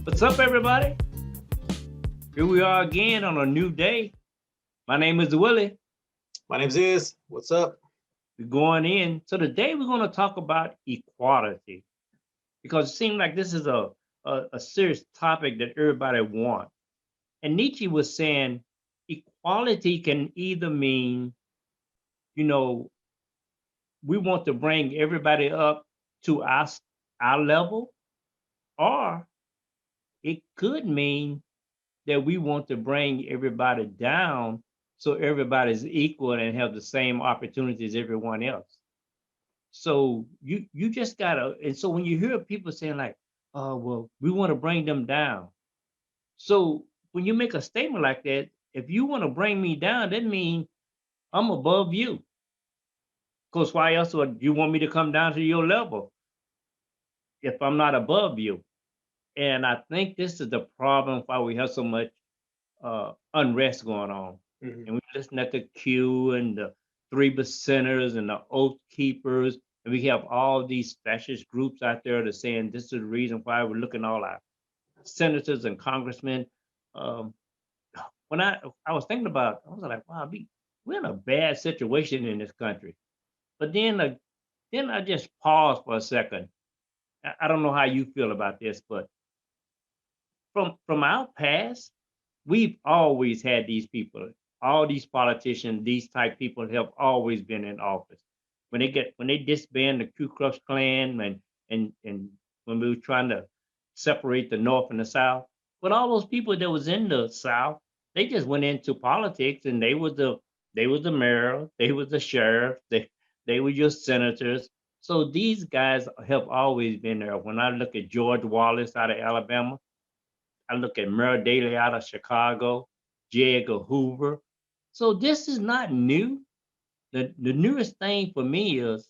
What's up, everybody? Here we are again on a new day. My name is Willie. My name's Iz. What's up? We're going in. So today we're going to talk about equality because it seems like this is a serious topic that everybody wants. And Nietzsche was saying equality can either mean, you know, we want to bring everybody up to our level, or it could mean that we want to bring everybody down so everybody's equal and have the same opportunities as everyone else. So you just gotta, and so when you hear people saying like, oh well, we want to bring them down. So when you make a statement like that, if you want to bring me down, that means I'm above you. Because why else would you want me to come down to your level if I'm not above you? And I think this is the problem why we have so much unrest going on. Mhm. And we listen at the Q and the 3%ers and the Oath Keepers, and we have all these fascist groups out there that saying this is the reason why we're looking at all our senators and congressmen. Um, when I was thinking about, I was like, wow, we're in a bad situation in this country. But then I just paused for a second. I don't know how you feel about this, but from our past, we've always had these people, all these politicians, these type people have always been in office. When they disbanded the Ku Klux Klan and when we were trying to separate the North and the South, but all those people that was in the South, they just went into politics and they was the mayor, they was the sheriff, they were your senators. So these guys have always been there. When I look at George Wallace out of Alabama, I look at Murray Daly out of Chicago, J. Edgar Hoover. So this is not new. The newest thing for me is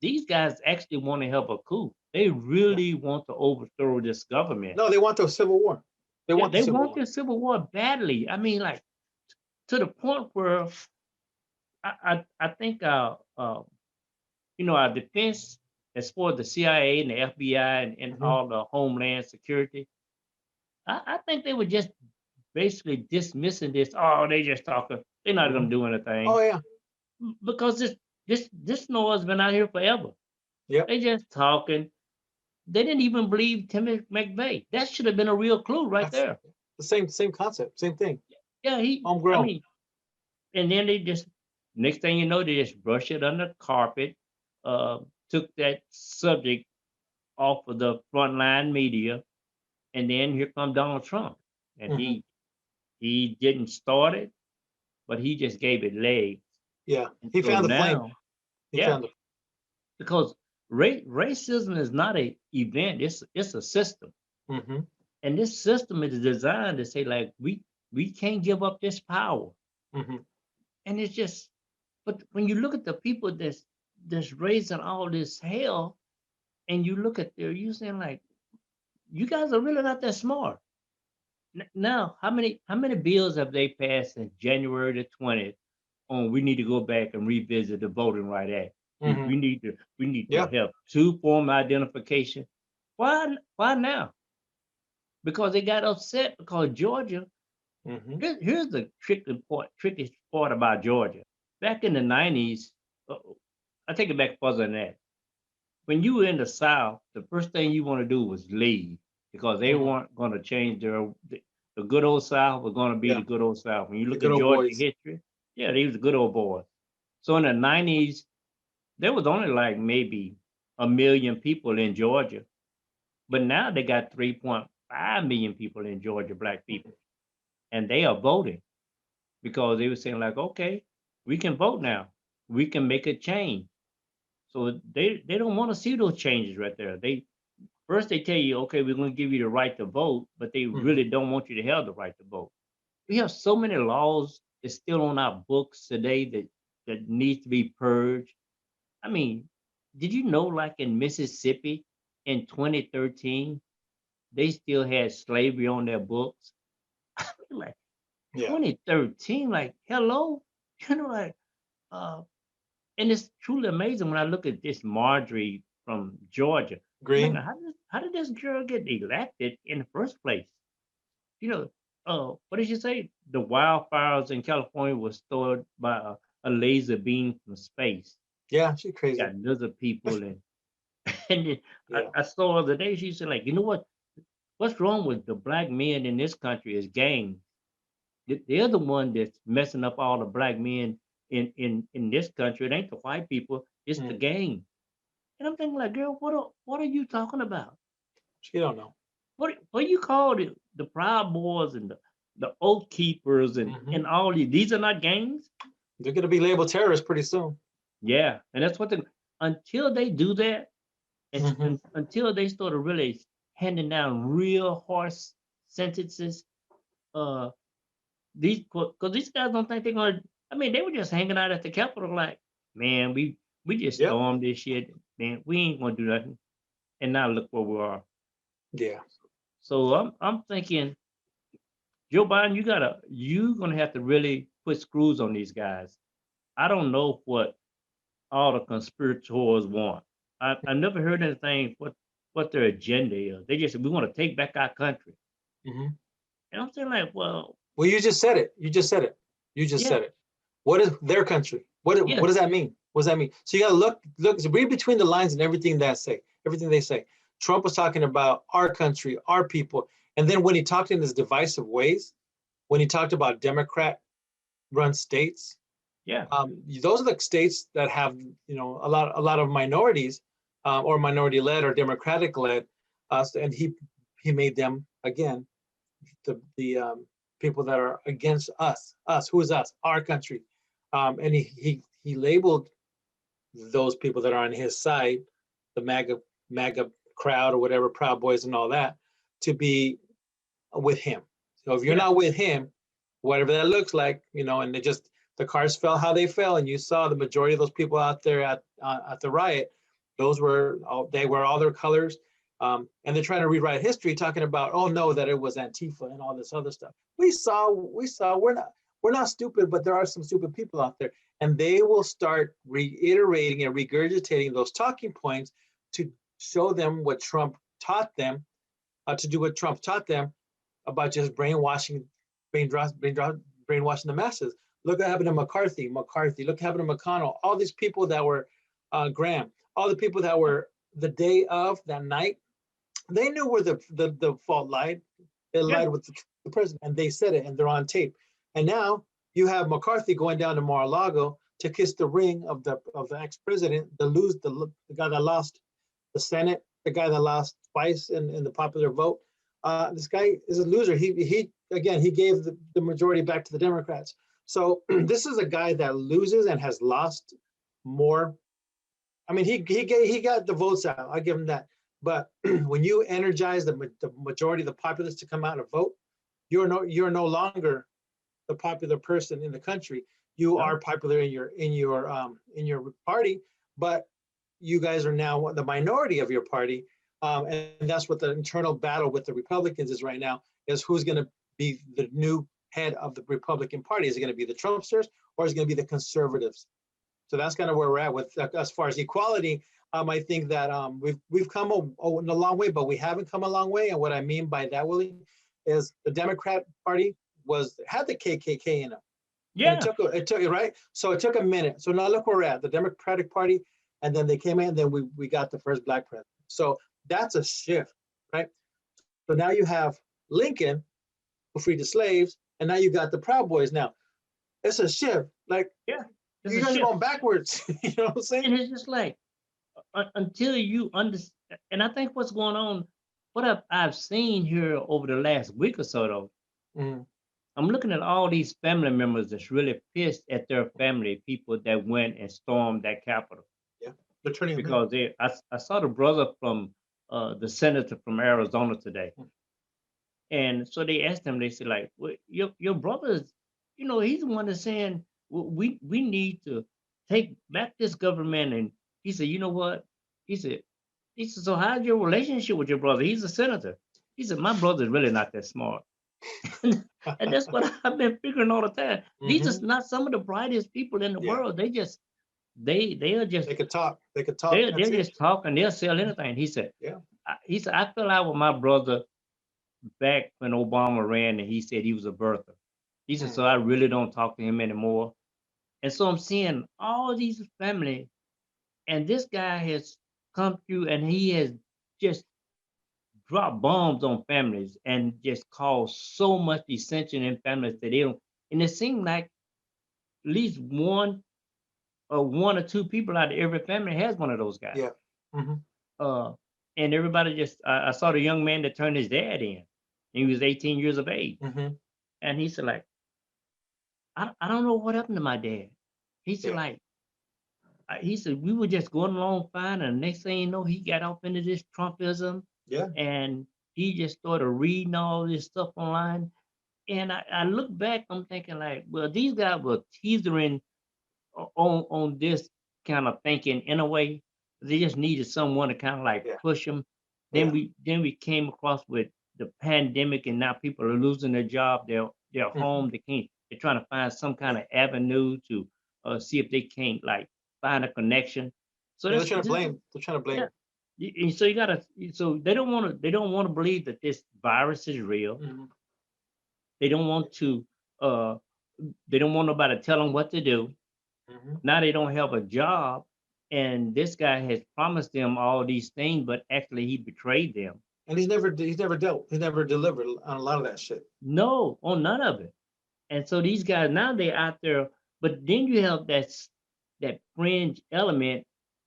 these guys actually want to have a coup. They Yeah. really want to overthrow this government. No, they want the Civil War. They Yeah, want the they Civil want War. this civil war badly. I mean, like to the point where I think our defense, as far as the CIA and the FBI and Mhm. all the Homeland Security, I think they were just basically dismissing this. Oh, they just talking. They're not going Mhm. to do Oh anything yeah. because this noise been out here forever. Yep. They just talking. They didn't even believe Timmy McVeigh. That should have been a real clue right That's there. the same concept, same thing. Yeah, I Homegrown. mean, and then they just next thing you know, they just brush it under the carpet. Uh, took that subject off of the frontline media, and then here come Donald Trump, and Hmm. he didn't start it, but he just gave it legs. Yeah. And He so found the flame. now, He yeah, found the. because racism is not a event; it's a system, Hmm. and this system is designed to say like we can't give up this power, Hmm. and it's just. But when you look at the people that's raising all this hell, and you look at you saying like you guys are really not that smart. Now, how many bills have they passed since January the 20th on we need to go back and revisit the Voting Right Act. Hmm. We need to Yeah. have two form identification. Why now? Because they got upset because Georgia. Hmm. Here's the trickiest part about Georgia. Back in the 90s, I take it back further than that. When you were in the South, the first thing you want to do was leave because they Hmm. weren't going to change the good old South was going to be Yeah. the good old South. When you The look good at old Georgia boys. history, yeah, they was the good old boys. So in the 90s, there was only like maybe a million people in Georgia, but now they got 3.5 million people in Georgia, black people, and they are voting because they were saying like, okay, we can vote now, we can make a change. So they don't want to see those changes right there. First they tell you, okay, we're going to give you the right to vote, but they Hmm. really don't want you to have the right to vote. We have so many laws that's still on our books today that needs to be purged. I mean, did you know like in Mississippi in 2013, they still had slavery on their books? Like Yeah. 2013, like hello, like uh and it's truly amazing when I look at this Marjorie from Georgia. I'm like, Green. how did this girl get elected in the first place? You know, what did you say? The wildfires in California was started by a laser beam from space. Yeah, she's crazy. Got lizard people and then Yeah. I saw the other day she said like, you know what? What's wrong with the black men in this country is gangs. They're the one that's messing up all the black men in this country. It ain't the white people, it's the Mm. gang. And I'm thinking like, girl, what are you talking about? She don't know. What you call the Proud Boys and the Oath Keepers and Mhm. and all these are not gangs? They're gonna be labeled terrorists pretty soon. Yeah, and that's what until they do that, Mhm. and until they start really handing down real harsh sentences, uh, because these guys don't think they're gonna. I mean, they were just hanging out at the Capitol, like, man, we just Yep. stormed this shit, man. We ain't gonna do nothing, and now look where we are. Yeah. So I'm thinking, Joe Biden, you gonna have to really put screws on these guys. I don't know what all the conspirators want. I never heard anything what their agenda is. They just said we want to take back our country. Mhm. And I'm saying like, well, Well, you just said it. You just said it. You just yeah, said it. What is their country? yeah, What does that mean? What does that mean? So you gotta look, so read between the lines and everything everything they say. Trump was talking about our country, our people, and then when he talked in his divisive ways, when he talked about Democrat-run states, yeah, those are the states that have a lot of minorities, or minority-led or Democratic-led, and he made them again the people that are against us. Us, who is us? Our country. And he labeled those people that are on his side, the MAGA crowd or whatever, Proud Boys and all that, to be with him. So if you're yeah, not with him, whatever that looks like, and the cars fell how they fell, and you saw the majority of those people out there at the riot, they were all their colors. And they're trying to rewrite history, talking about, oh no, that it was Antifa and all this other stuff. We saw we're not stupid, but there are some stupid people out there, and they will start reiterating and regurgitating those talking points to show them what Trump taught them, to do what Trump taught them about just brainwashing the masses. Look what happened to McCarthy. Look what happened to McConnell. All these people that were Graham. All the people that were the day of that night. They knew where the fault lied. They yeah, lied with the president, and they said it, and they're on tape. And now you have McCarthy going down to Mar-a-Lago to kiss the ring of the ex-president, the guy that lost the Senate, the guy that lost twice in the popular vote. This guy is a loser. He gave the majority back to the Democrats. So this is a guy that loses and has lost more. I mean, he got the votes out. I give him that. But when you energize the majority of the populace to come out and vote, you're no longer the popular person in the country. You no, are popular in your party, but you guys are now the minority of your party, and that's what the internal battle with the Republicans is right now. Is who's going to be the new head of the Republican Party? Is it going to be the Trumpsters, or is it going to be the conservatives? So that's kind of where we're at with as far as equality. I think that we've come a long way, but we haven't come a long way. And what I mean by that, Willie, is the Democrat Party had the KKK in it, and yeah, it took right. So it took a minute. So now look where we're at, the Democratic Party, and then they came in, and then we got the first black president. So that's a shift, right? So now you have Lincoln, who freed the slaves, and now you got the Proud Boys. Now it's a shift. Like yeah. It's you a guys are shift, going backwards. You know what I'm saying? and it's just like until you understand. And I think what's going on, what I've seen here over the last week or so, though, Mm, I'm looking at all these family members that's really pissed at their family people that went and stormed that Capitol yeah, they're turning them in. because I saw the brother from the senator from Arizona today, Mm. and so they asked him. They said like, well, your brother's, he's the one that's saying, well, we need to take back this government, and he said, you know what? He said so how's your relationship with your brother? He's a senator. He said my brother's really not that smart. And that's what I've been figuring all the time. These Hmm. are not some of the brightest people in the Yeah, world. They are just they could talk. They could talk. they're That's it. just talking. They'll sell anything. He said, Yeah. He said, I fell out with my brother back when Obama ran and he said he was a birther. He said, Mm. so I really don't talk to him anymore. And so I'm seeing all these family, and this guy has come through and he has just dropped bombs on families and just caused so much dissension in families that they don't. And it seemed like at least one or two people out of every family has one of those guys. Yeah. Hmm. Uh, and everybody just, I saw the young man that turned his dad in. He was 18 years of age. Hmm. And he said, like, I don't know what happened to my dad. He said, Yeah. like, he said, we were just going along fine. And the next thing you know, he got off into this Trumpism Yeah. and he just started reading all this stuff online. And I look back, I'm thinking, like, well, these guys were teetering on this kind of thinking in a way. They just needed someone to kind of like Yeah. push them. Yeah. Then we came across with the pandemic, and now people are losing their job. They're Mhm. home. They're trying to find some kind of avenue to see if they can't like find a connection. So Yeah, that's they're trying to this, blame. They're trying to blame. and so you gotta. So they don't want to believe that this virus is real. Mhm. They don't want to. Uh, they don't want nobody to tell them what to do. Mhm. Now they don't have a job, and this guy has promised them all these things, but actually he betrayed them. And he's never delivered on a lot of that shit. No, on none of it. And so these guys now they're out there, but then you have that fringe element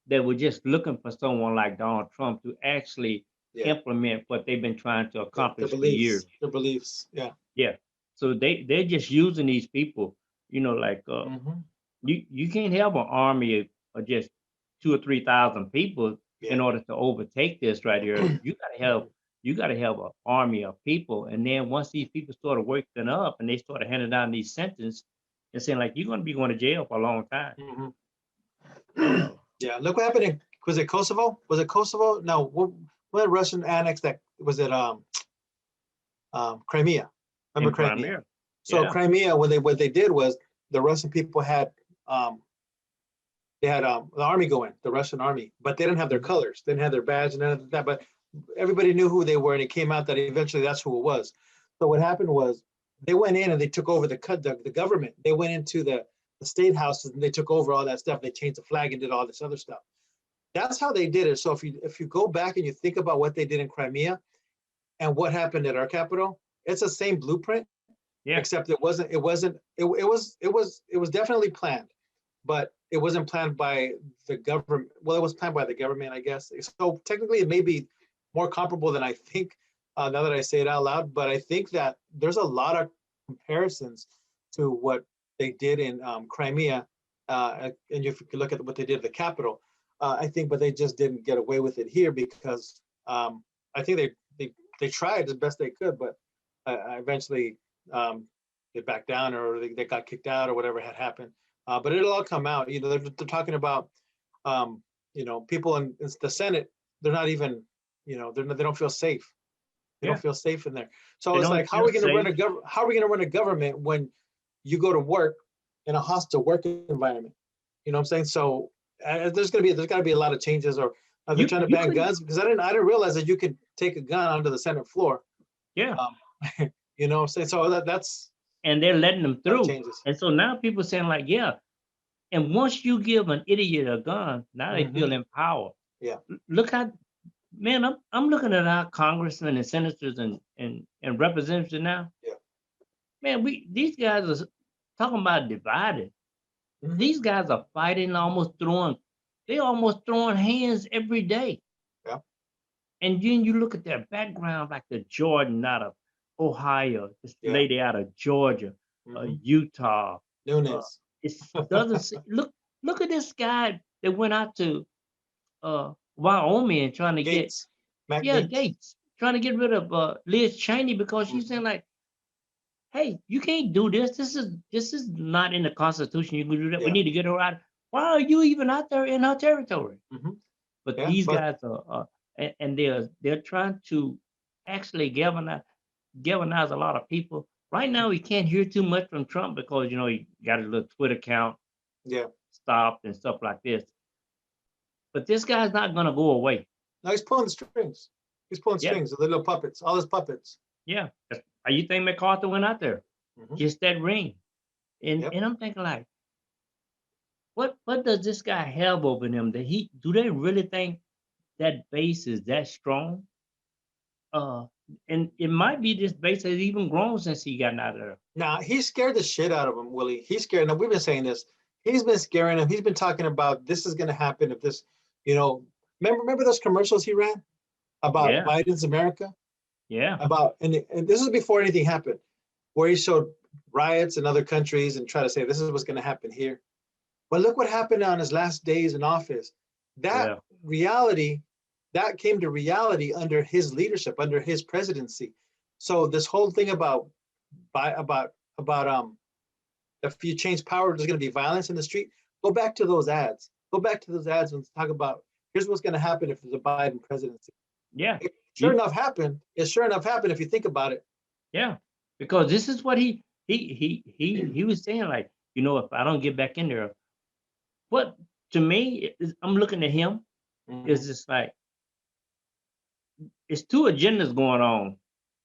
that were just looking for someone like Donald Trump to actually Yeah. implement what they've been trying to The accomplish for beliefs. years. The beliefs. Yeah. Yeah. So they're just using these people, like Hmm. you can't have an army of just 2 or 3 thousand people in Yeah. order to overtake this right here. You gotta have an army of people, and then once these people started waking up and they started handing down these sentences and saying like you're gonna be going to jail for a long time. Hmm. Uh, Yeah. Look what happened in, was it Kosovo? Was it Kosovo? No. When Russian annexed that, was it Crimea? in Remember Crimea? Crimea, So yeah, Crimea, what they did was the Russian people had um, the army go in, the Russian army, but they didn't have their colors, they didn't have their badge and none of that. But everybody knew who they were, and it came out that eventually that's who it was. So what happened was they went in and they took over the government. They went into the state houses and they took over all that stuff. They changed the flag and did all this other stuff. That's how they did it. So if you go back and you think about what they did in Crimea and what happened at our capital, it's the same blueprint, yeah. except it was definitely planned, but it wasn't planned by the government. Well, it was planned by the government, I guess. So technically it may be more comparable than I think, now that I say it out loud, but I think that there's a lot of comparisons to what they did in Crimea, and if you look at what they did at the capital, I think, but they just didn't get away with it here because I think they tried as best they could, but eventually they backed down, or they got kicked out, or whatever had happened. But it'll all come out. They're talking about people in the Senate. They're not even, they don't feel safe. They don't Yeah. feel safe in there. So They it's don't like, how are we feel going to run safe. how are we going to run a government when you go to work in a hostile work environment? You know what I'm saying? So there's got to be a lot of changes. Or they're You trying to you ban could guns, because I didn't realize that you could take a gun onto the Senate floor. yeah. You know what I'm saying? So that's And they're letting them a lot of through. changes. And so now people saying like, yeah. And once you give an idiot a gun, now they feel empowered. Yeah. Look how, man, I'm looking at our congressmen and senators and representatives now. Yeah. Man, these guys are talking about divided. Mhm. These guys are fighting, they almost throwing hands every day. Yeah. And then you look at their background, like the Jordan out of Ohio, this Yeah. lady out of Georgia, Mhm. Utah. Nunes. It doesn't look at this guy that went out to Wyoming and trying to Gates. Matt get Gates. Gates, trying to get rid of Liz Cheney because she's saying like, hey, you can't do this. This is not in the Constitution. You can do that. We Yeah. need to get her out. Why are you even out there in her territory? Mhm. But Yeah, these but guys are and they're trying to actually galvanize a lot of people. Right now, we can't hear too much from Trump because he got his little Twitter account yeah. stopped and stuff like this. But this guy's not gonna go away. No, he's pulling the strings. He's pulling Yeah, strings, the little puppets, all his puppets. yeah. How you think MacArthur went out there? Mhm. Just that ring. And Yep. and I'm thinking like, what does this guy have over them that do they really think that base is that strong? Uh, and it might be this base has even grown since he got out of there. Now he scared the shit out of him, Willie. He's scared. Now we've been saying this. He's been scaring him. He's been talking about this is going to happen if this, you know. Remember those commercials he ran about Yeah, Biden's America? yeah, About and this is before anything happened, where he showed riots in other countries and try to say this is what's going to happen here. But look what happened on his last days in office. That yeah, reality, that came to reality under his leadership, under his presidency. So this whole thing about if you change power, there's going to be violence in the street. Go back to those ads. Go back to those ads and talk about here's what's going to happen if there's a Biden presidency. yeah. Sure enough happened. It sure enough happened if you think about it. Yeah, because this is what he was saying. Like, if I don't get back in there, what to me I'm looking at him Mhm, is just like it's two agendas going on,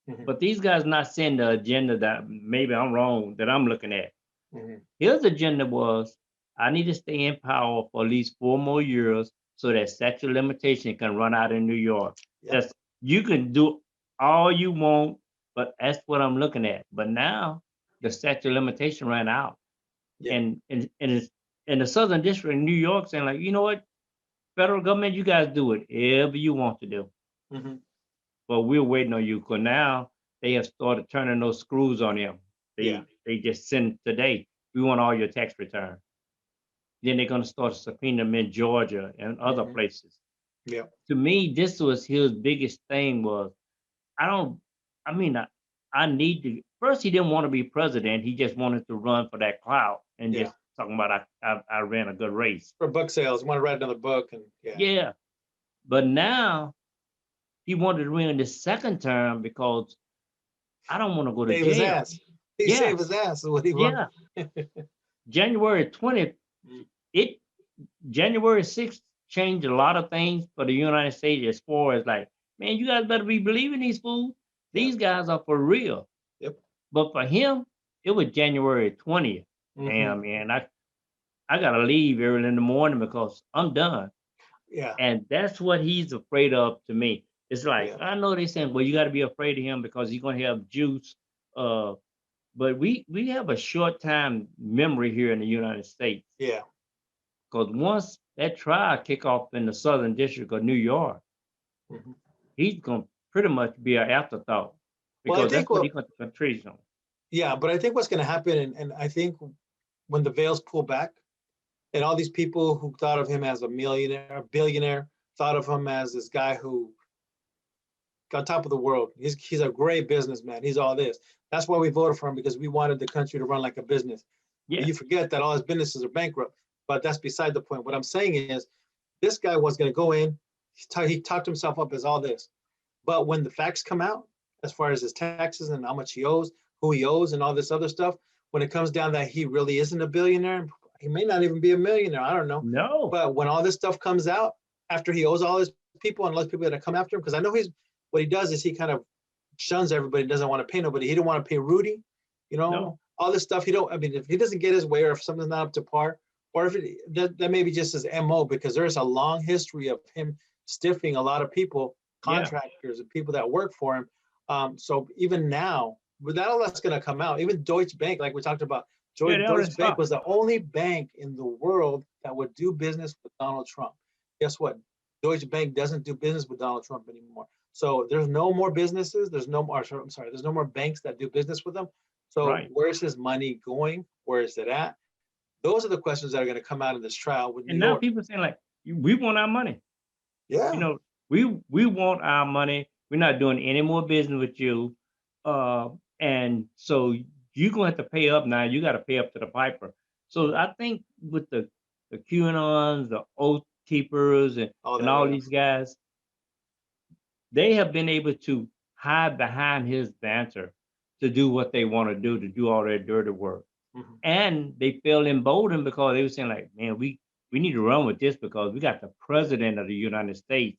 mhm, but these guys not seeing the agenda that maybe I'm wrong that I'm looking at. mhm. His agenda was I need to stay in power for at least 4 more years so that statute of limitation can run out in New York. Yep. That's you can do all you want, but that's what I'm looking at. But now the statute of limitation ran out. Yeah. And it's in the Southern District of New York saying, like, you know what, federal government, you guys do whatever you want to do. Mhm. But we're waiting on you because now they have started turning those screws on him. Yeah. They just sent today, we want all your tax return. Then they're going to start subpoenaing them in Georgia and other Mhm. places. Yeah. To me, this was his biggest thing was, I don't, I mean, I need to, first he didn't want to be president. He just wanted to run for that clout and Yeah. just talking about, I ran a good race. For book sales, want to write another book, and yeah. Yeah. But now he wanted to win the second term because I don't want to go to Save his jail. ass. He Yeah. saved his ass is what he wanted. Yeah. January 20th, it January 6th changed a lot of things for the United States as far as like, man, you guys better be believing these fools. Yeah. These guys are for real. Yep. But for him, it was January 20th. Mhm. Damn, man, I gotta leave early in the morning because I'm done. Yeah. And that's what he's afraid of to me. It's like, Yeah. I know they saying, well, you got to be afraid of him because he's gonna have juice. But we have a short time memory here in the United States. Yeah. Because once that trial kick off in the Southern District of New York, Mhm. he's gonna pretty much be an afterthought Well, I because that's think what he's going to contribute on. yeah, but I think what's going to happen, and I think when the veils pull back, and all these people who thought of him as a millionaire, a billionaire, thought of him as this guy who on top of the world. He's a great businessman. He's all this. That's why we voted for him, because we wanted the country to run like a business. Yeah, You forget that all his businesses are bankrupt, but that's beside the point. What I'm saying is, this guy was going to go in. He talked himself up as all this, but when the facts come out, as far as his taxes and how much he owes, who he owes, and all this other stuff, when it comes down that he really isn't a billionaire, he may not even be a millionaire. I don't know. no, But when all this stuff comes out after he owes all his people and all those people that come after him, because I know what he does is he kind of shuns everybody, doesn't want to pay nobody. He didn't want to pay Rudy, no, all this stuff. I mean, if he doesn't get his way, or if something's not up to par, or if that may be just his MO, because there's a long history of him stiffing a lot of people, yeah, contractors and people that work for him. So even now, with that, all that's going to come out. Even Deutsche Bank, like we talked about, yeah, they already Deutsche Bank saw. was the only bank in the world that would do business with Donald Trump. Guess what? Deutsche Bank doesn't do business with Donald Trump anymore. So there's no more businesses. There's no more. I'm sorry. There's no more banks that do business with them. So Right. where's his money going? Where is it at? Those are the questions that are going to come out of this trial with New And now York. people saying like, we want our money. Yeah. We want our money. We're not doing any more business with you. And so you're gonna have to pay up now. You got to pay up to the piper. So I think with the QAnons, the Oath Keepers, All and that. all Yeah. these guys, they have been able to hide behind his banter to do what they want to do all their dirty work. Mhm. And they feel emboldened because they were saying like, man, we need to run with this because we got the president of the United States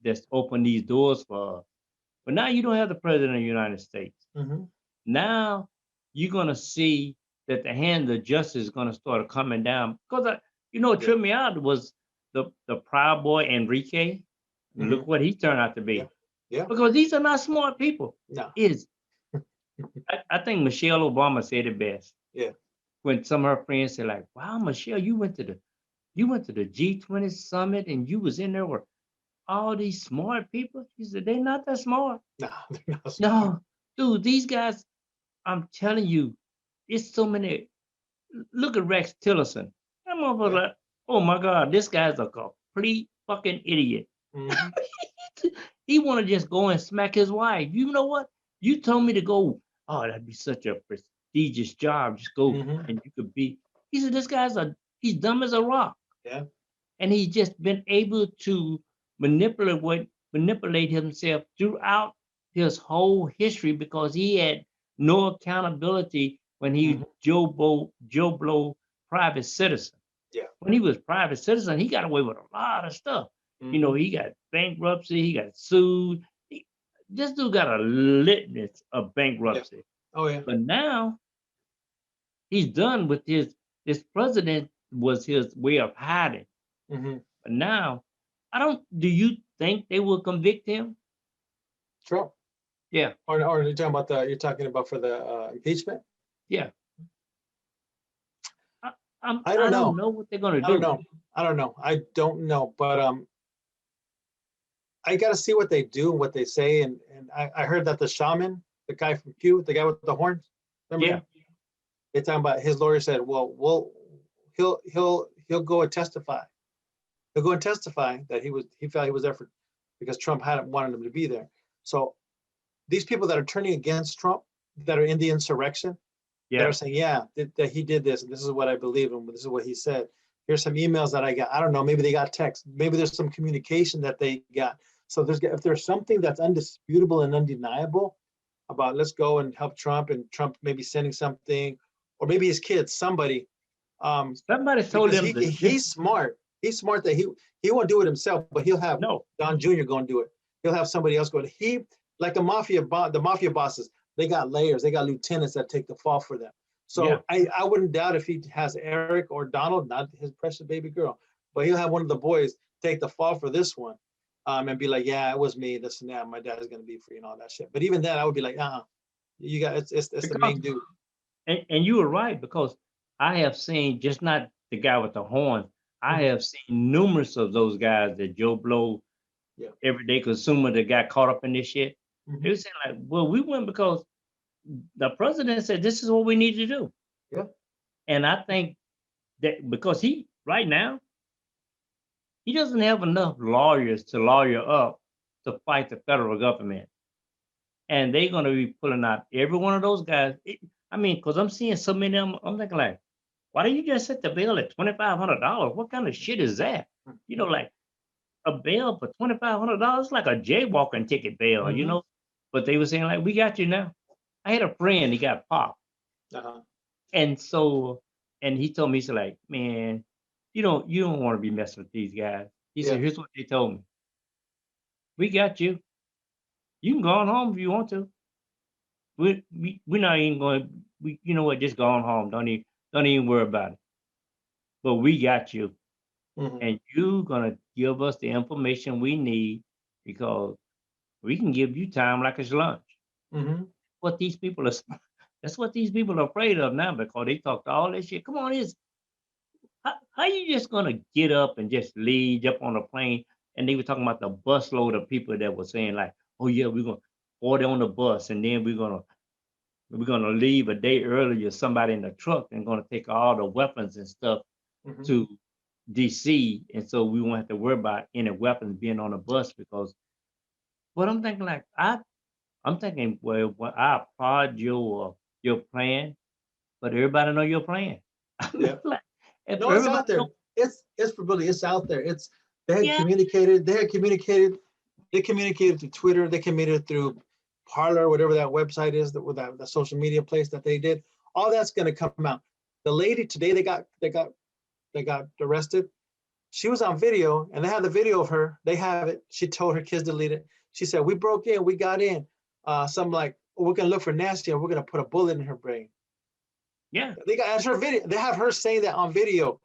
that's opened these doors for us. But now you don't have the president of the United States. Mm-hmm. Now you're gonna see that the hand of justice is gonna start coming down. Because what tripped me out was the Proud Boy Enrique. Look what he turned out to be. Yeah. Yeah. Because these are not smart people. No. I think Michelle Obama said it best. Yeah. When some of her friends said, like, wow, Michelle, you went to the G20 summit and you was in there with all these smart people. She said, they're not that smart. No, they're not smart. No, dude, these guys, I'm telling you, it's so many. Look at Rex Tillerson. That motherfucker, like, oh my God, this guy's a complete fucking idiot. Mm-hmm. He want to just go and smack his wife. You know what? You told me to go. Oh, that'd be such a prestigious job. Just go and you could be. He said, this guy's he's dumb as a rock. Yeah. And he's just been able to manipulate himself throughout his whole history because he had no accountability when he Joe Blow private citizen. Yeah. When he was private citizen, he got away with a lot of stuff. He got bankruptcy, he got sued. This dude got a litmus of bankruptcy. Yeah. Oh yeah. But now he's done with this president was his way of hiding. But now, do you think they will convict him? Trump. Yeah. Or you're talking about for the impeachment? Yeah. I don't know what they're gonna do. I don't know. But I gotta see what they do and what they say. And I heard that the shaman, the guy from Pew, the guy with the horns, remember him? They're talking about his lawyer said, well, he'll go and testify. He'll go and testify that he felt he was there because Trump hadn't wanted him to be there. So these people that are turning against Trump, that are in the insurrection, that are saying, that he did this, and this is what I believe, and this is what he said. Here's some emails that I got. I don't know, maybe they got text. Maybe there's some communication that they got. So if there's something that's undisputable and undeniable about let's go and help Trump, and Trump maybe sending something, or maybe his kids, somebody. Somebody told him he's smart. He's smart that he won't do it himself, but he'll have Don Jr. going to do it. He'll have somebody else go. Like the mafia bosses, they got layers. They got lieutenants that take the fall for them. So I wouldn't doubt if he has Eric or Donald, not his precious baby girl, but he'll have one of the boys take the fall for this one, and be like, yeah, it was me, this and that. My dad is going to be free and all that shit. But even then, I would be like, you got it's the main dude. And you were right, because I have seen just not the guy with the horns. I have seen numerous of those guys that Joe Blow, everyday consumer that got caught up in this shit. They were saying like, well, we went because the president said this is what we need to do. Yeah. And I think that because right now, he doesn't have enough lawyers to lawyer up to fight the federal government. And they're going to be pulling out every one of those guys. Because I'm seeing so many of them, I'm thinking like, why don't you just set the bail at $2,500? What kind of shit is that? Like a bail for $2,500, like a jaywalking ticket bail, But they were saying like, we got you now. I had a friend, he got popped. And so, and he told me, he's like, man, you don't want to be messing with these guys. He said, here's what they told me. We got you. You can go on home if you want to. We're not even going, you know what, just go on home. Don't even worry about it. But we got you. And you're going to give us the information we need, because we can give you time like it's lunch. What these people that's what these people are afraid of now, because they talk to all that shit. Come on, how you just going to get up and just leave up on a plane? And they were talking about the busload of people that were saying like, oh yeah, we're going to order on the bus, and then we're going to leave a day earlier, somebody in the truck, and going to take all the weapons and stuff to DC. And so we won't have to worry about any weapons being on the bus, because what I'm thinking, like, I'm thinking, well, I applaud your plan, but everybody know your plan. Yeah. Like, no, it's out there. It's out there. They communicated through Twitter, they communicated through Parler, whatever that website is, that social media place that they did. All that's going to come out. The lady today, they got arrested. she was on video, and they had the video of her. They have it. She told her kids to delete it. She said, "We broke in, we got in. Something like, we're gonna look for Nancy, and we're gonna put a bullet in her brain." Yeah. They got as her video. They have her saying that on video.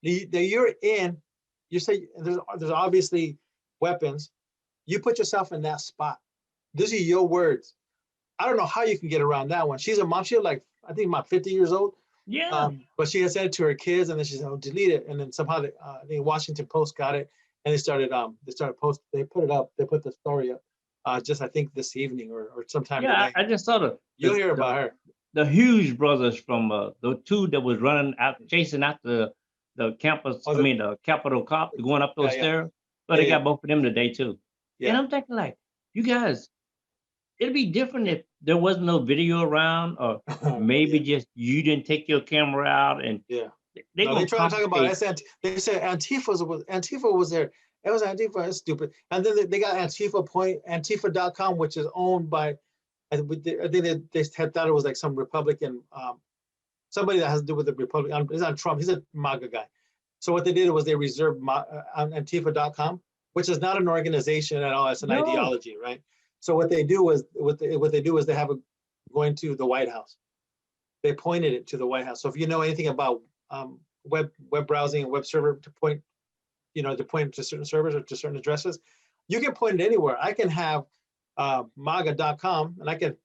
You're in. You say there's obviously weapons. You put yourself in that spot. These are your words. I don't know how you can get around that one. She's a mom. She's like, I think about 50 years old. Yeah. But she had said it to her kids, and then she said, "Oh, delete it." And then somehow I think Washington Post got it, and they started post. They put it up. They put the story up. Just I think this evening or sometime Yeah. today. I just saw You'll hear about her. The Hughes brothers from the two that was running out, chasing after the campus. Oh, I mean, the Capitol cop going up those Yeah, yeah. stairs. But they Yeah, got both of them today too. And Yeah. I'm thinking like, you guys, it'd be different if there was no video around, or maybe Yeah. just you didn't take your camera out and Yeah. they No, gonna they try to talk about confiscate. they said Antifa was there. It was Antifa. It's stupid. And then they got Antifa.com, which is owned by, I think they had thought it was like some Republican, somebody that has to do with the Republican. It's not Trump. He's a MAGA guy. So what they did was they reserved Antifa.com, which is not an organization at all. It's an No. ideology, right? So what they do is they have it going to the White House. They pointed it to the White House. So if you know anything about web browsing and web server, to point to certain servers or to certain addresses, you can point it anywhere. I can have MAGA.com, and I can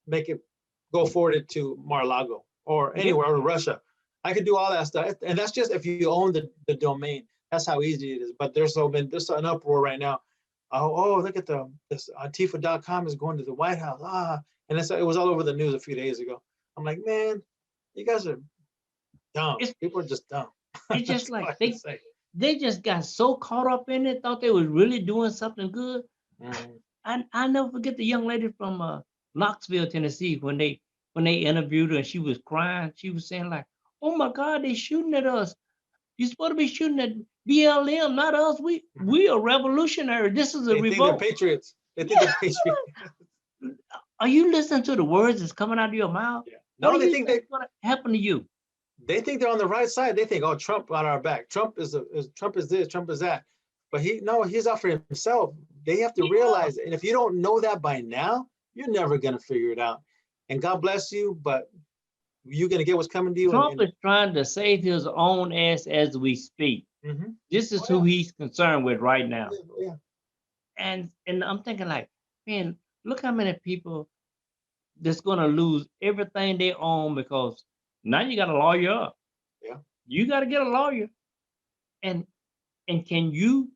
make it go forward it to Mar-a-Lago or anywhere, or Russia. I could do all that stuff, and that's just if you own the domain. That's how easy it is. But there's an uproar right now. Oh, look at this Antifa.com is going to the White House. And it was all over the news a few days ago. I'm like, man, you guys are dumb. People are just dumb. It's just like they just got so caught up in it, thought they was really doing something good. I never forget the young lady from Knoxville, Tennessee, when they interviewed her and she was crying. She was saying like, "Oh my God, they shooting at us. You're supposed to be shooting at BLM, not us. We are revolutionary. This is a revolt." They think they're patriots. They think they're patriots. Are you listening to the words that's coming out of your mouth? Yeah. No, they think that's going to happen to you. They think they're on the right side. They think, oh, Trump on our back. Trump is this, Trump is that. But he's out for himself. They have to realize it. And if you don't know that by now, you're never going to figure it out. And God bless you, but you're going to get what's coming to you. Trump is trying to save his own ass as we speak. This is who he's concerned with right now. Yeah. And I'm thinking like, man, look how many people that's going to lose everything they own because now you got a lawyer up. Yeah. You got to get a lawyer. And can you,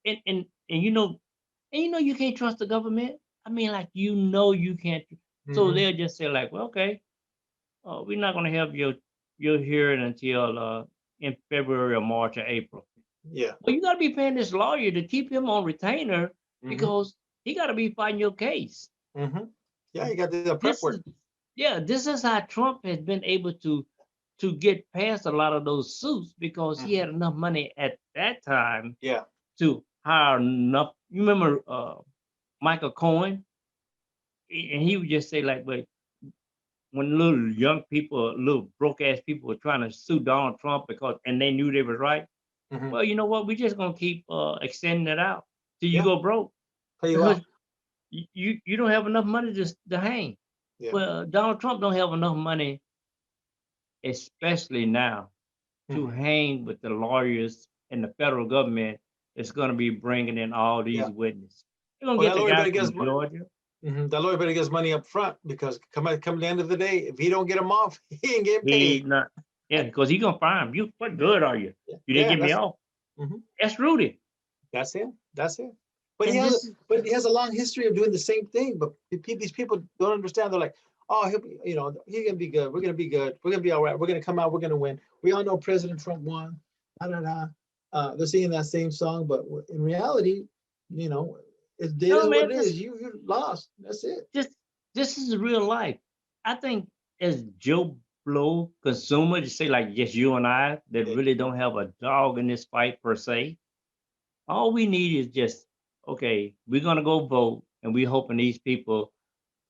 and you can't trust the government. I mean, like, you can't. So they'll just say like, well, okay, we're not going to have your hearing until in February or March or April. Yeah. Well, you got to be paying this lawyer to keep him on retainer because he got to be fighting your case. Yeah, you got to do the prep work. This is how Trump has been able to get past a lot of those suits because he had enough money at that time to hire enough. You remember Michael Cohen? And he would just say like, wait, when little young people, little broke ass people were trying to sue Donald Trump and they knew they was right. Well, you know what? We're just gonna keep extending it out till you go broke. Because you don't have enough money to hang. Yeah. Well, Donald Trump don't have enough money, especially now, to hang with the lawyers and the federal government that's going to be bringing in all these witnesses. They're going to get the guy from Georgia. The lawyer better get his money up front because come the end of the day, if he don't get him off, he ain't getting paid. Because he's going to fire him. What good are you? You didn't get me off. That's Rudy. That's him. But he has a long history of doing the same thing. But these people don't understand. They're like, oh, he's gonna be good. We're gonna be good. We're gonna be all right. We're gonna come out. We're gonna win. We all know President Trump won. They're singing that same song, but in reality, it is what it is. You lost. That's it. This is real life. I think as Joe Blow consumer, to say like just you and I that really don't have a dog in this fight per se. All we need is just, okay, we're gonna go vote, and we're hoping these people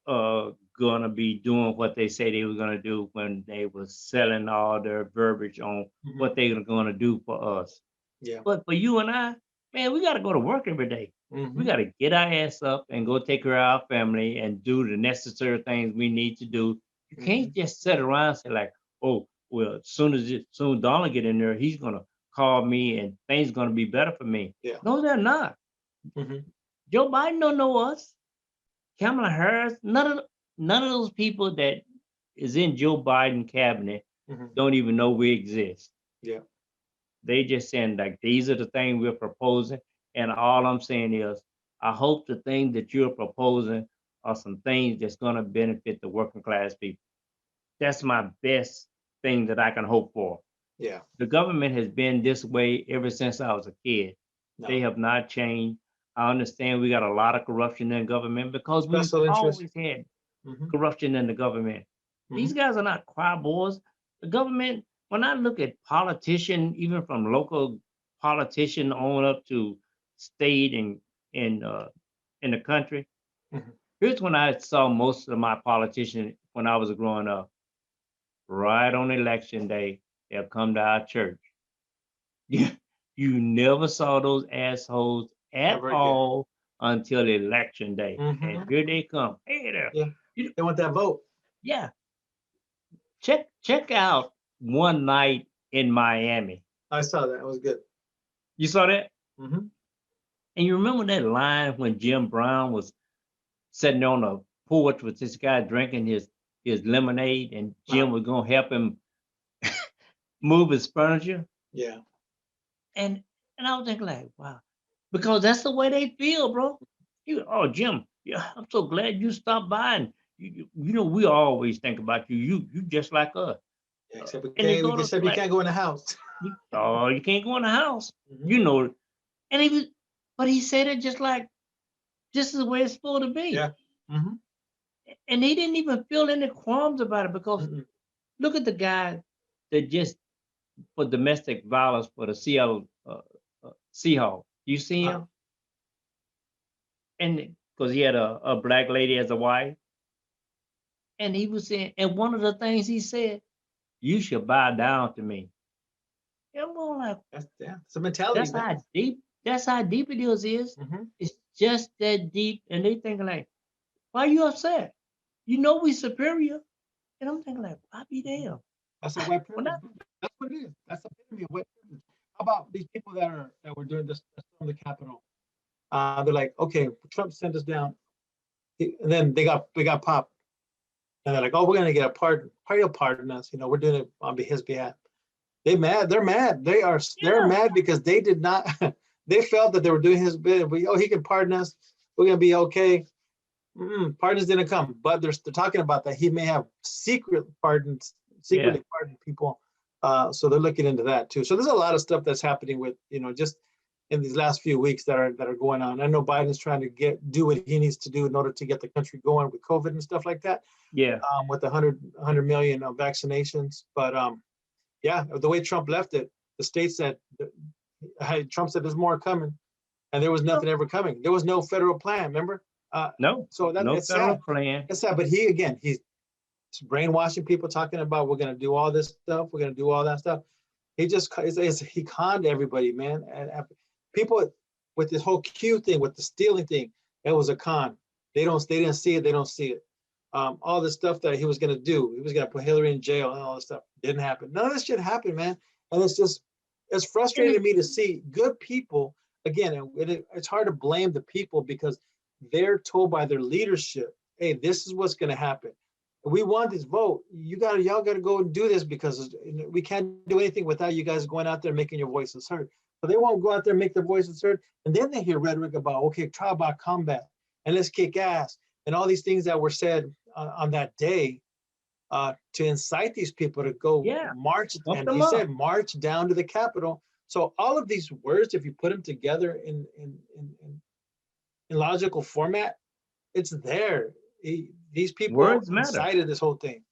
are gonna be doing what they say they were gonna do when they were selling all their verbiage on what they were gonna do for us. Yeah. But for you and I, man, we got to go to work every day. We Hmm. got to get our ass up and go take care of our family and do the necessary things we need to do. You Hmm. can't just sit around and say like, oh, well, soon Donald get in there, he's gonna call me and things gonna be better for me. Yeah. No, they're not. Hmm. Joe Biden don't know us. Kamala Harris, none of those people that is in Joe Biden cabinet Hmm. don't even know we exist. Yeah. They just saying like these are the things we're proposing, and all I'm saying is I hope the things that you're proposing are some things that's going to benefit the working class people. That's my best thing that I can hope for. Yeah. The government has been this way ever since I was a kid. They No. have not changed. I understand we got a lot of corruption in government because we've Special interest. always had Hmm. corruption in the government. These Hmm. guys are not choir boys. The government, when I look at politician, even from local politician on up to state and in the country, Hmm. here's when I saw most of my politicians when I was growing up. Right on election day, they'll come to our church. You, you never saw those assholes at Ever again. all until election day. And Hmm. here they come. Hey there. Yeah. You, They want that vote. yeah, check out One Night in Miami. I saw that. It was good. You saw that? Hmm. And you remember that line when Jim Brown was sitting on a porch with this guy drinking his lemonade, and Uh, Jim was gonna help him move his furniture? yeah. And I was thinking like, wow, because that's the way they feel, bro. Oh, Jim, yeah, I'm so glad you stopped by, and we always think about you. You just like us. Yeah. Except we And they can't. go to Except you like, can't go in the house. oh, you can't go in the house. Hmm. You know, and he was, but he said it just like this is the way it's supposed to be. Yeah. Hmm. And he didn't even feel any qualms about it because Hmm. look at the guy that just for domestic violence for the Seattle Seahawks. You see Uh, him? And because he had a black lady as a wife, and he was saying, and one of the things he said, you should bow down to me. And I'm going like, that's yeah. It's a mentality, that's man. how deep, that's how deep it is. Hmm. It's just that deep. And they thinking like, why you upset? You know we superior. And I'm thinking like, I be damn. That's a white When I, privilege. That's what it is. That's the epitome of white privilege. How about these people that were doing this from the Capitol? They're like, okay, Trump sent us down, and then they got popped, and they're like, oh, we're gonna get a pardon. How you pardon us? We're doing it on his behalf. They mad. They're mad. They're yeah, mad because they did not. They felt that they were doing his bit. He can pardon us. We're gonna be okay. Pardons didn't come, but they're talking about that he may have yeah, secretly pardoned people. So they're looking into that too. So there's a lot of stuff that's happening with just in these last few weeks that are going on. I know Biden's trying to do what he needs to do in order to get the country going with COVID and stuff like that. yeah, With the 100 million vaccinations, but yeah, the way Trump left it, the states that Trump said there's more coming, and there was no, nothing ever coming. There was no federal plan. Remember? no, So that no it's federal sad. plan. It's sad, but he's brainwashing people, talking about we're gonna do all this stuff, we're gonna do all that stuff. He conned everybody, man. And people with this whole Q thing, with the stealing thing, it was a con. They didn't see it. They don't see it. All the stuff that he was gonna do, he was gonna put Hillary in jail and all this stuff didn't happen. None of this shit happened, man. And it's And frustrating it, to me to see good people again. It's hard to blame the people because they're told by their leadership, hey, this is what's gonna happen. We want this vote. Y'all gotta go and do this because we can't do anything without you guys going out there and making your voices heard. So they won't go out there and make their voices heard. And then they hear rhetoric about, okay, try about combat and let's kick ass and all these things that were said on that day to incite these people to go yeah, march. pump And he them said, up. march down to the Capitol. So all of these words, if you put them together in logical format, it's there. These people Words matter. incited this whole thing.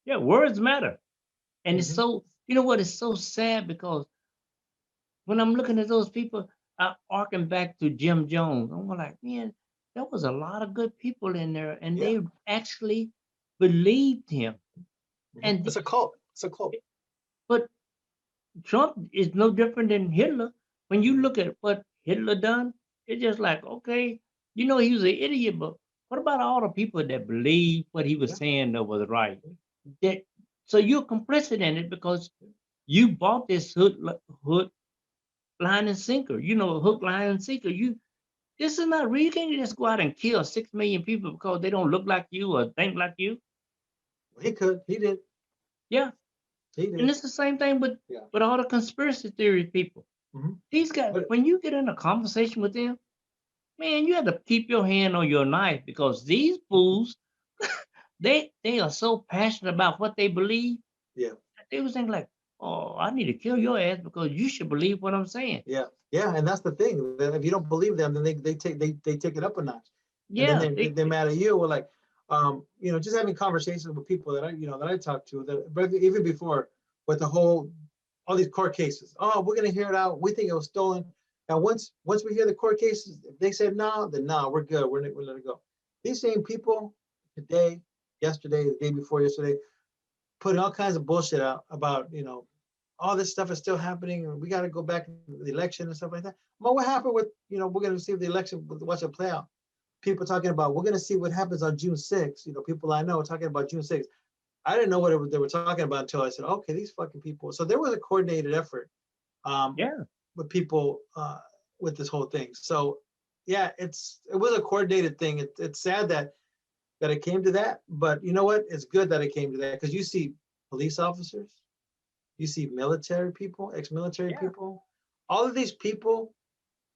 Yeah, words matter. And it's Hmm. so, you know what? It's so sad because when I'm looking at those people, I arcing back to Jim Jones. I'm like, man, there was a lot of good people in there, and Yeah. they actually believed him. And It's a cult. It's a cult. but Trump is no different than Hitler. when you look at what Hitler done, it's just like, okay, you know, he was an idiot, but what about all the people that believe what he was Yeah. saying that was right? That, so you're complicit in it because you bought this hook, line, and sinker. You know, hook, line, and sinker. This is not real. You can't just go out and kill 6 million people because they don't look like you or think like you. He could. He did. Yeah. He And did. it's the same thing Yeah. with all the conspiracy theory people. Mhm. These guys, But when you get in a conversation with them, man, you have to keep your hand on your knife because these fools, they are so passionate about what they believe. yeah, They was thinking like, oh, I need to kill your ass because you should believe what I'm saying. yeah, yeah, and that's the thing. That if you don't believe them, then they take it up a notch, and then Yeah, they're mad at you. We're like, just having conversations with people that I talk to, but even before with the whole all these court cases. Oh, we're gonna hear it out. We think it was stolen. And once we hear the court cases, if they said no, then no, we're good. We're let it go. These same people today, yesterday, the day before yesterday, putting all kinds of bullshit out about all this stuff is still happening and we got to go back to the election and stuff like that. But what happened with we're going to see if the election, watch it play out. People talking about we're going to see what happens on June 6th. People I know talking about June 6th. I didn't know what they were talking about until I said, okay, these fucking people. So there was a coordinated effort yeah. with people with this whole thing. So yeah, it was a coordinated thing. It's sad that it came to that, but you know what? It's good that it came to that because you see police officers, you see military people, ex-military Yeah. people, all of these people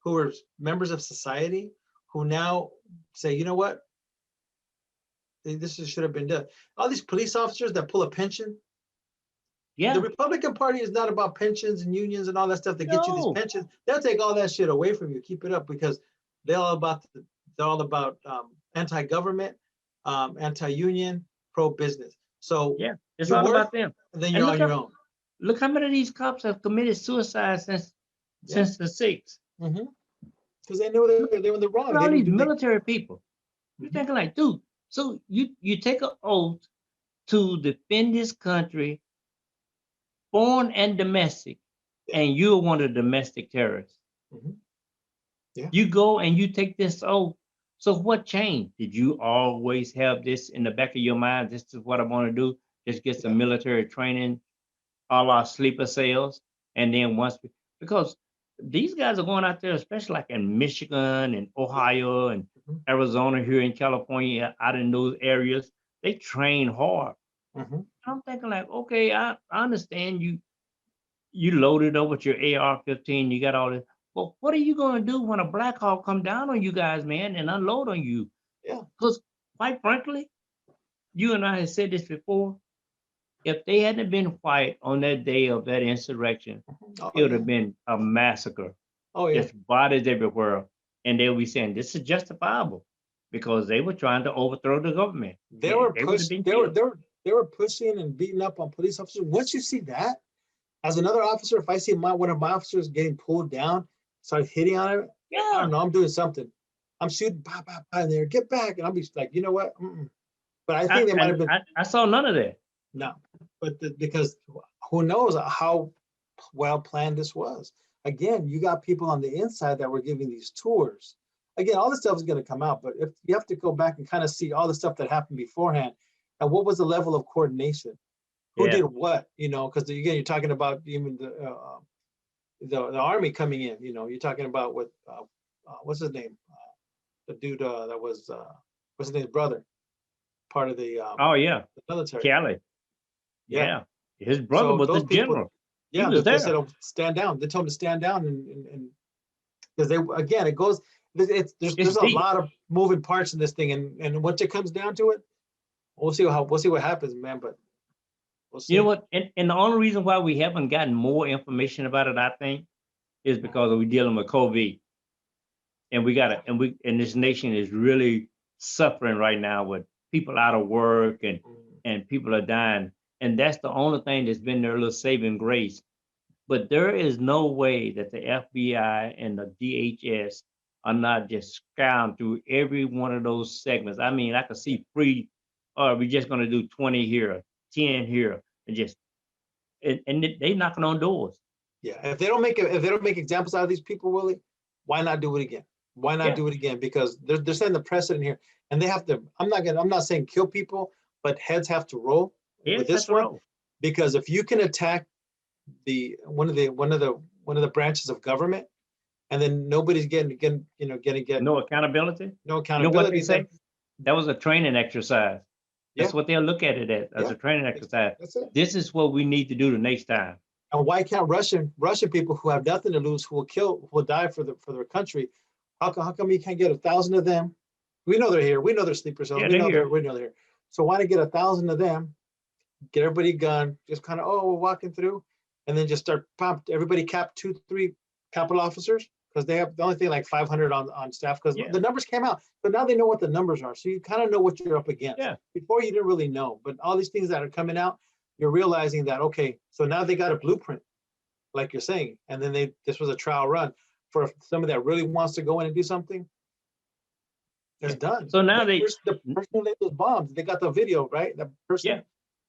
who are members of society who now say, you know what? This should have been done. All these police officers that pull a pension. The Yeah. Republican Party is not about pensions and unions and all that stuff to get you these No. pensions. They'll take all that shit away from you. Keep it up because they're all about anti-government, anti-union, pro-business. So Yeah. It's you all work, about them. and then And you're on your own. look how many of these cops have committed suicide Yeah. since the '60s. Because they knew they were in the wrong. Look at They all didn't these do they. military people. You're Mhm. thinking like, dude, so you take an oath to defend this country, foreign and domestic, Yeah. and you're one of the domestic terrorists. Mhm. Yeah. You go and you take this oath. So what changed? Did you always have this in the back of your mind? This is what I want to do. Just get some Yeah. military training, a la sleeper cells, and then because these guys are going out there, especially like in Michigan and Yeah. Ohio and Mhm. Arizona, here in California, out in those areas, they train hard. Mhm. I'm thinking like, okay, I understand you loaded up with your AR-15, you got all this. But what are you going to do when a Black Hawk come down on you guys, man, and unload on you? Yeah. Because quite frankly, you and I have said this before. If they hadn't been quiet on that day of that insurrection, Oh it would yeah. have been a massacre, Oh yeah. just bodies everywhere, and they'll be saying this is justifiable because they were trying to overthrow the government. They Yeah, were they would have pushed. been They were killed. they were they were pushing and beating up on police officers. Once you see that, as another officer, if I see one of my officers getting pulled down, start hitting on him, I don't Yeah, know. I'm doing something. I'm shooting, bah, bah, bah, and there, get back, and I'll be like, you know what? Mm-mm. But I think they might have been I saw none of that. no, but because who knows how well planned this was. Again, you got people on the inside that were giving these tours. Again, all this stuff is going to come out, but if you have to go back and kind of see all the stuff that happened beforehand, and what was the level of coordination? Who Yeah. did what? Because again, you're talking about even the army coming in. You're talking about what's his name? The dude that was what's his name's brother, part of Oh yeah, the military. Kelly. Yeah. Yeah, his brother So was the those people, general. He yeah, was they said, there. oh, stand down. They told him to stand down, and because they again, it goes. It's There's a deep. lot of moving parts in this thing, and once it comes down to it, we'll see what happens, man. But we'll You know see. what? And the only reason why we haven't gotten more information about it, I think, is because we're dealing with COVID, and we got Yeah. to, and this nation is really suffering right now with people out of work Mm. and people are dying, and that's the only thing that's been their little saving grace. But there is no way that the FBI and the DHS are not just scouring through every one of those segments. I mean, I could see free, or we're just going to do 20 here, 10 here, and just, and they knocking on doors. Yeah, if they don't make examples out of these people, Willie, why not do it again? Why not Yeah, do it again? Because they're setting the precedent here, and they have to. I'm not saying kill people, but heads have to roll with here's this that's the one, road. because if you can attack one of the branches of government, and then nobody's getting No accountability. no You know what they accountability, then say? That was a training exercise. yeah, That's what they'll look at it as yeah, a training exercise. that's it. This is what we need to do the next time. And why can't Russian people who have nothing to lose, who will die for their country, how come you can't get 1,000 of them? We know they're here. We know they're sleeper cells. Yeah, they're here. We know they're here. So why not get 1,000 of them? Get everybody a gun, just kind of, we're walking through, and then just start everybody cap 2, 3 capital officers, because they have the only thing like 500 on staff, because Yeah, the numbers came out, but now they know what the numbers are, so you kind of know what you're up against. yeah. Before you didn't really know, but all these things that are coming out, you're realizing that, okay, so now they got a blueprint, like you're saying, and then this was a trial run for somebody that really wants to go in and do something. It's Yeah. done. So now The person who laid those bombs, they got the video, right? The person, yeah,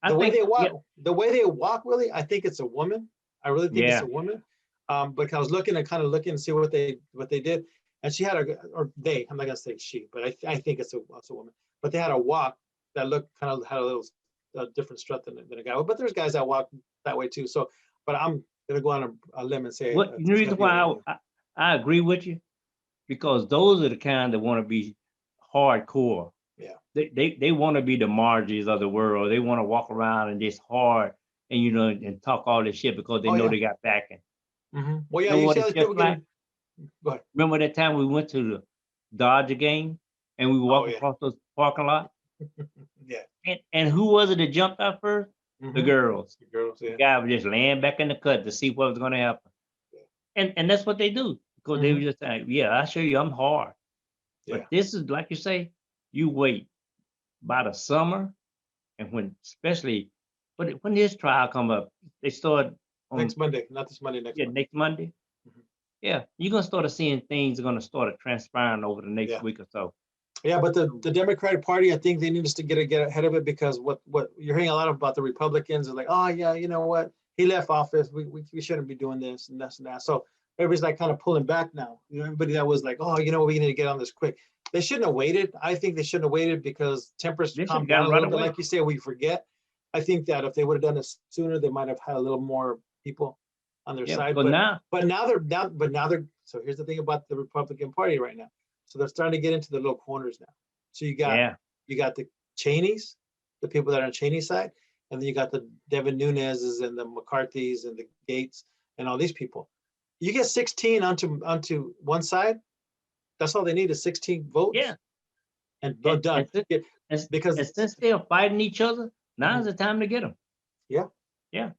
I the way think, they walk, yeah, the way they walk, really, I think it's a woman. I really think it's yeah. a woman. But I was looking and see what they did, and she had or they. I'm not gonna say she, but I think it's a woman. But they had a walk that looked kind of had a little different strut than a guy. But there's guys that walk that way too. So, but I'm gonna go on a limb and say What the reason why I agree with you, because those are the kind that want to be hardcore. Yeah. They want to be the Margies of the world. They want to walk around and just hard and and talk all this shit because they Oh know yeah. they got backing. Well, yeah, You know you what see how it's these just people like? go ahead. Remember that time we went to the Dodger game and we Oh walked yeah. across those parking lot? Yeah. And who was it that jumped out first? The girls. The girls, The yeah. guy was just laying back in the cut to see what was going to happen. Yeah. And that's what they do, because they were just saying, yeah, I show you I'm hard. Yeah. But this is like you say, you wait by the summer, and especially when this trial come up, they start on Next Monday, not this Monday, next Monday. next Monday. Mhm. Yeah, you're gonna start seeing things are gonna start transpiring over the next Yeah. week or so. Yeah, but the Democratic Party, I think they need us to get ahead of it, because what you're hearing a lot about the Republicans are like, oh yeah, you know what? He left office. We shouldn't be doing this and this and that. So everybody's like kind of pulling back now. Everybody that was like, oh, we need to get on this quick. They shouldn't have waited. I think they shouldn't have waited, because tempers They calm should got down a right little bit. away. Like you say, we forget. I think that if they would have done this sooner, they might have had a little more people on their Yeah, side. because now, But now they're. So here's the thing about the Republican Party right now. So they're starting to get into the little corners now. So you got the Cheneys, the people that are on Cheney's side, and then you got the Devin Nunes's and the McCarthy's and the Gates and all these people. You get 16 onto one side. That's all they need is 16 votes. yeah, And and, done. Because since they're fighting each other, now's the time to get them. Yeah. Yeah,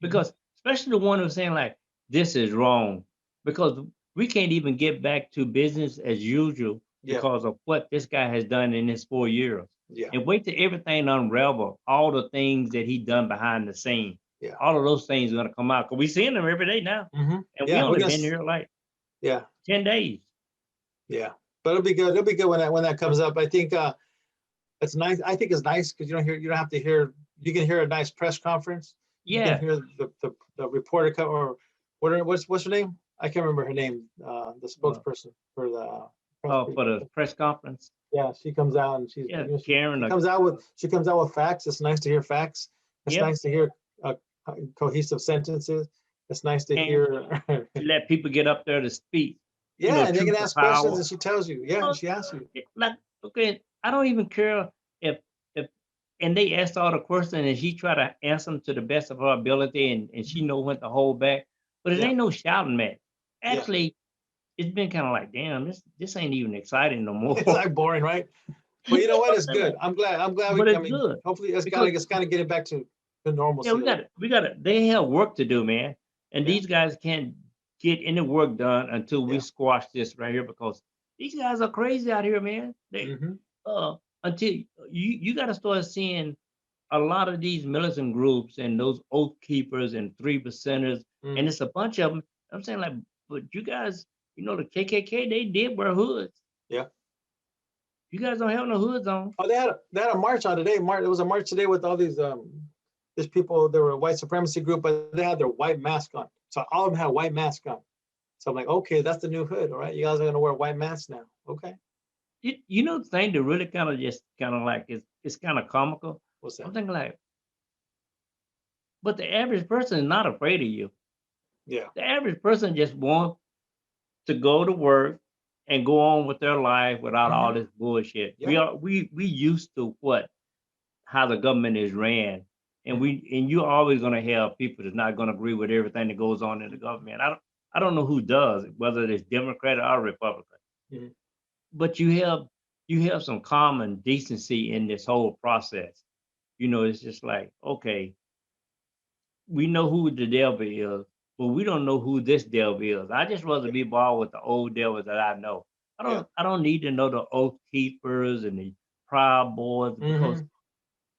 because especially the one who's saying like this is wrong, because we can't even get back to business as usual because of what this guy has done in his 4 years. Yeah. And wait till everything unravel, all the things that he done behind the scene. Yeah. All of those things are gonna come out, because we seeing them every day now. And we Yeah, only been here like 10 days. Yeah, but it'll be good. It'll be good when that comes up. I think it's nice. I think it's nice because you don't have to hear. You can hear a nice press conference. You Yeah. can hear the reporter or what's her name? I can't remember her name. The spokesperson for the For the press conference. Yeah, she comes out and Karen. She comes out with facts. It's nice to hear facts. It's nice to hear cohesive sentences. It's nice to hear. To let people get up there to speak. Yeah, and they can ask questions, and she tells you. Yeah, Well, she asks you. Like, okay, I don't even care if and they asked all the questions and she try to answer them to the best of her ability, and she know when to hold back. But it ain't no shouting match. Actually, it's been kind of like, damn, this ain't even exciting no more. It's like boring, right? But you know what? It's good. I'm glad. But it's good. Hopefully, it's kind of getting back to the normalcy. Yeah, we got to. They have work to do, man. And these guys can't get any work done until we squash this right here, because these guys are crazy out here, man. They until you got to start seeing a lot of these militant groups and those oath keepers and 3%ers, and it's a bunch of them. I'm saying, like, but you guys, the KKK, they did wear hoods. Yeah. You guys don't have no hoods on. Oh, they had a march on today. There was a march today with all these people. They were a white supremacy group, but they had their white mask on. So all of them had white masks on. So I'm like, okay, that's the new hood. All right, you guys are gonna wear white masks now. Okay, You know the thing that really kind of just kind of like it's kind of comical. what's that? I'm thinking like, but the average person is not afraid of you. Yeah, The average person just wants to go to work and go on with their life without all this bullshit. yeah. We used to what how the government is ran, and Mhm. you're always gonna have people that's not gonna agree with everything that goes on in the government. I don't know who does, whether it's Democrat or Republican, Mhm. but you have some common decency in this whole process. You know, it's just like, okay, we know who the devil is, but we don't know who this devil is. I just rather be ball with the old devils that I know. Yeah. I don't need to know the oath keepers and the proud boys, because Hmm.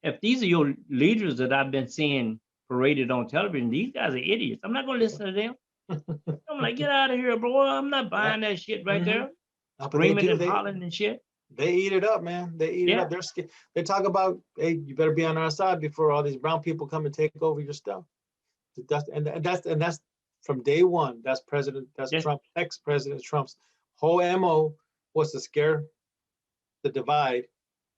if these are your leaders that I've been seeing paraded on television, these guys are idiots. I'm not gonna listen to them. I'm like, get out of here, bro. I'm not Yeah. buying that shit right Hmm. there, But they screaming do. and hollering and shit. They eat it up, man. They eat it Yeah, up. They're scared. They talk about, hey, you better be on our side before all these brown people come and take over your stuff. That's from day one. That's that's Trump, ex-President Trump's whole MO was to scare the divide,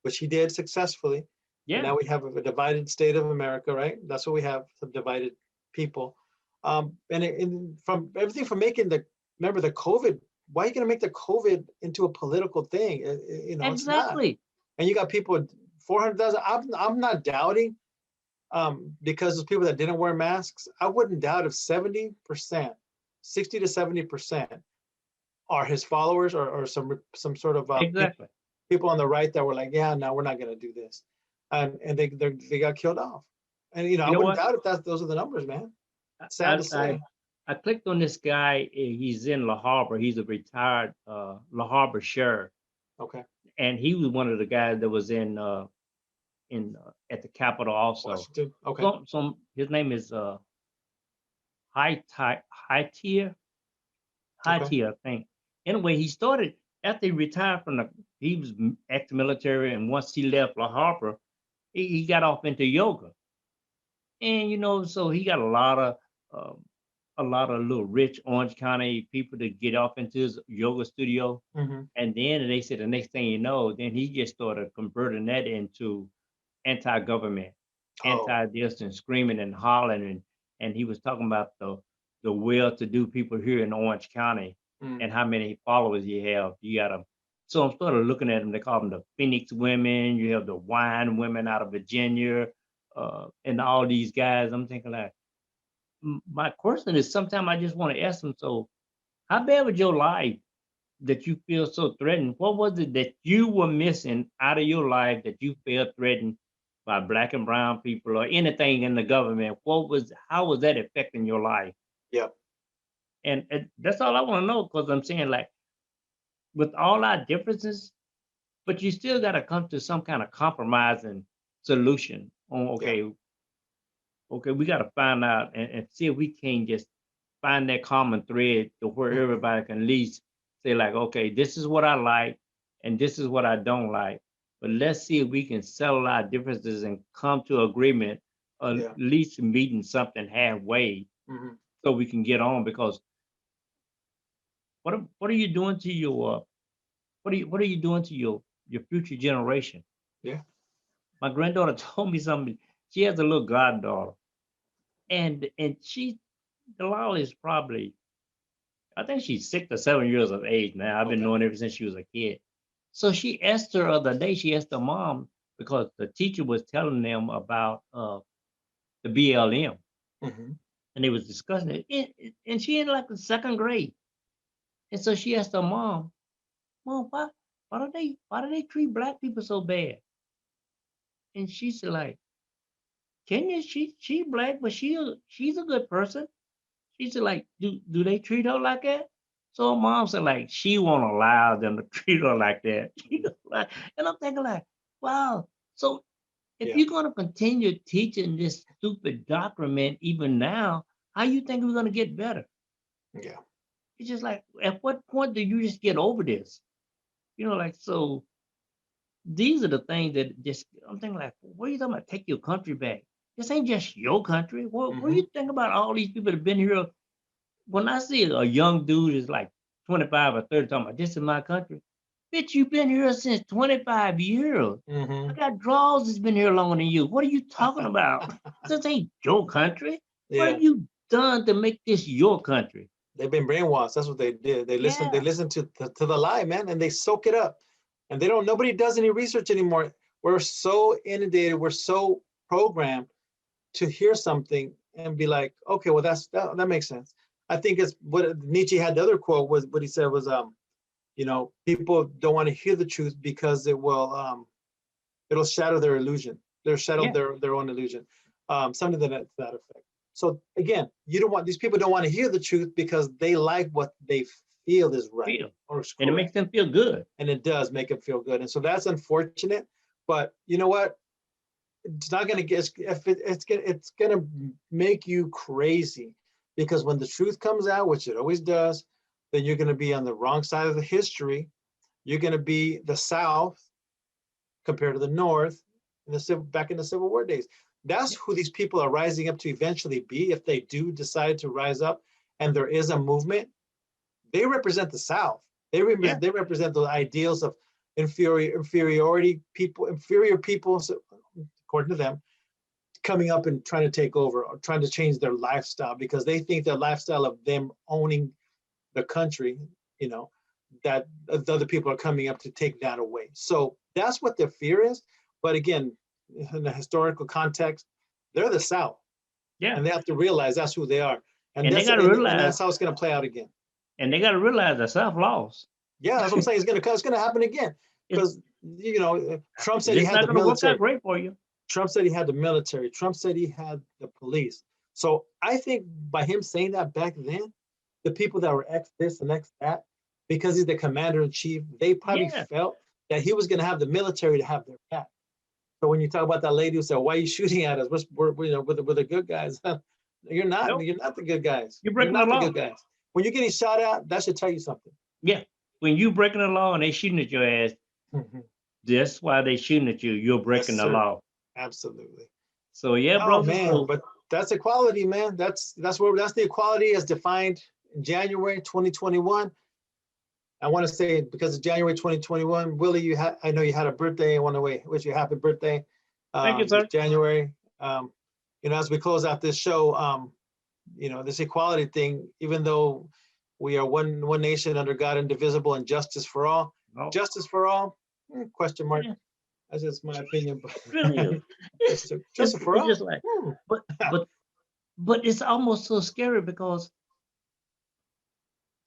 which he did successfully. And yeah, now we have a divided state of America, right? That's what we have, some divided people. And from everything from making remember the COVID, why are you going to make the COVID into a political thing? It's not. exactly. And you got people, 400,000. I'm not doubting, because those people that didn't wear masks, I wouldn't doubt if 70%, 60 to 70% are his followers, or some sort of Exactly. people on the right that were like, yeah, no, we're not going to do this, and they got killed off. And I You know wouldn't what? doubt if those are the numbers, man. Sad I to I say. I clicked on this guy. He's in La Habra. He's a retired La Habra sheriff, Okay, and he was one of the guys that was in at the Capitol also. Washington. Okay, Some his name is High Tier, okay, I think. Anyway, he started after he retired from the. He was ex-military, and once he left La Habra, he got off into yoga, and so he got um, a lot of little rich Orange County people to get off into his yoga studio. hmm, And then they said the next thing you know, then he just started converting that into anti-government, oh, anti-this, and screaming and hollering. And he was talking about the well-to-do people here in Orange County mm, and how many followers you have. You got to. So I'm sort of looking at them. They call them the Phoenix women. You have the wine women out of Virginia, and all these guys. I'm thinking like, my question is, sometimes I just want to ask them. So, how bad was your life that you feel so threatened? What was it that you were missing out of your life that you felt threatened by black and brown people or anything in the government? How was that affecting your life? yeah, And that's all I want to know, because I'm saying, like, with all our differences, but you still got to come to some kind of compromising solution on, yeah, okay, we got to find out and see if we can just find that common thread to where mhm, everybody can at least say, like, okay, this is what I like and this is what I don't like. But let's see if we can settle our differences and come to agreement, or at yeah, least meeting something halfway hmm, so we can get on. Because what are you doing to what are you doing to your future generation? yeah, My granddaughter told me something. She has a little goddaughter, and the law is probably, I think she's 6 or 7 years of age now. I've been okay, knowing her ever since she was a kid. So she asked her other day, she asked her mom, because the teacher was telling them about the BLM, hmm, and they was discussing it. And she in like the second grade. And so she asked her mom, Mom, why do they treat black people so bad? And she said, like, Kenya, she black, but she's a good person. She said, like, do they treat her like that? So her mom said, like, she won't allow them to treat her like that. And I'm thinking, like, wow. So if yeah, you're gonna continue teaching this stupid document even now, how you think we're gonna get better? yeah, It's just like, at what point do you just get over this? Like, so these are the things that just, I'm thinking, like, what are you talking about? Take your country back. This ain't just your country. What do hmm, you think about all these people that have been here? when I see a young dude is like 25 or 30 talking about this is my country, bitch, you've been here since 25 years. I Hmm. got draws that's been here longer than you. What are you talking about? This ain't your country. What Yeah, have you done to make this your country? they've been brainwashed. That's what they did. They listen. They Yeah, listen to the lie, man, and they soak it up. And they don't. Nobody does any research anymore. We're so inundated. We're so programmed to hear something and be like, okay, well, that makes sense. I think it's what Nietzsche had. The other quote was what he said was, people don't want to hear the truth because it'll shatter their illusion. They'll shadow yeah, their own illusion. Something to that effect. So again, you don't want these people don't want to hear the truth because they like what they feel is right feel. or is And it correct, makes them feel good. and it does make them feel good. And so that's unfortunate. But you know what? It's not going to get if it's going to make you crazy because when the truth comes out, which it always does, then you're going to be on the wrong side of the history. You're going to be the South compared to the North back in the Civil War days. That's who these people are rising up to eventually be if they do decide to rise up and there is a movement. They represent the South. Yeah. They represent the ideals of inferiority people, inferior peoples, according to them, coming up and trying to take over or trying to change their lifestyle because they think their lifestyle of them owning the country, you know, that the other people are coming up to take that away. So that's what their fear is. But again, in the historical context, they're the South, Yeah. and they have to realize that's who they are, and And they that's gotta and realize, that's how it's going to play out again. the South lost. Yeah, that's what I'm saying. It's going to happen again It's because Trump said he it's had not the gonna work out military. great for you. Trump said he had the military. Trump said he had the police. So I think by him saying that back then, the people that were ex this and ex that, because he's the commander in chief, they probably Yeah. felt that he was going to have the military to have their back. So when you talk about that lady who said, "Why are you shooting at us? We're the good guys." You're not. Nope. You're not the good guys. You're You're breaking the not the law. good guys. When you're getting shot at, that should tell you something. Yeah. When you breaking the law and they shooting at your ass, Mhm. that's why they shooting at you. You're Yes, breaking the sir. law. Absolutely. So yeah, Oh brother. man, So but that's equality, man. That's the equality as defined in January 2021. I want to say because it's January 2021, Willie, I know you had a birthday. I want to wish you a happy birthday. thank you, This sir. January. As we close out this show, this equality thing, even though we are one nation under God, indivisible, and justice for all. No, Justice for all? Question mark. yeah, That's just my opinion. it really is. It's Justice for it's all? just like, but but but it's almost so scary because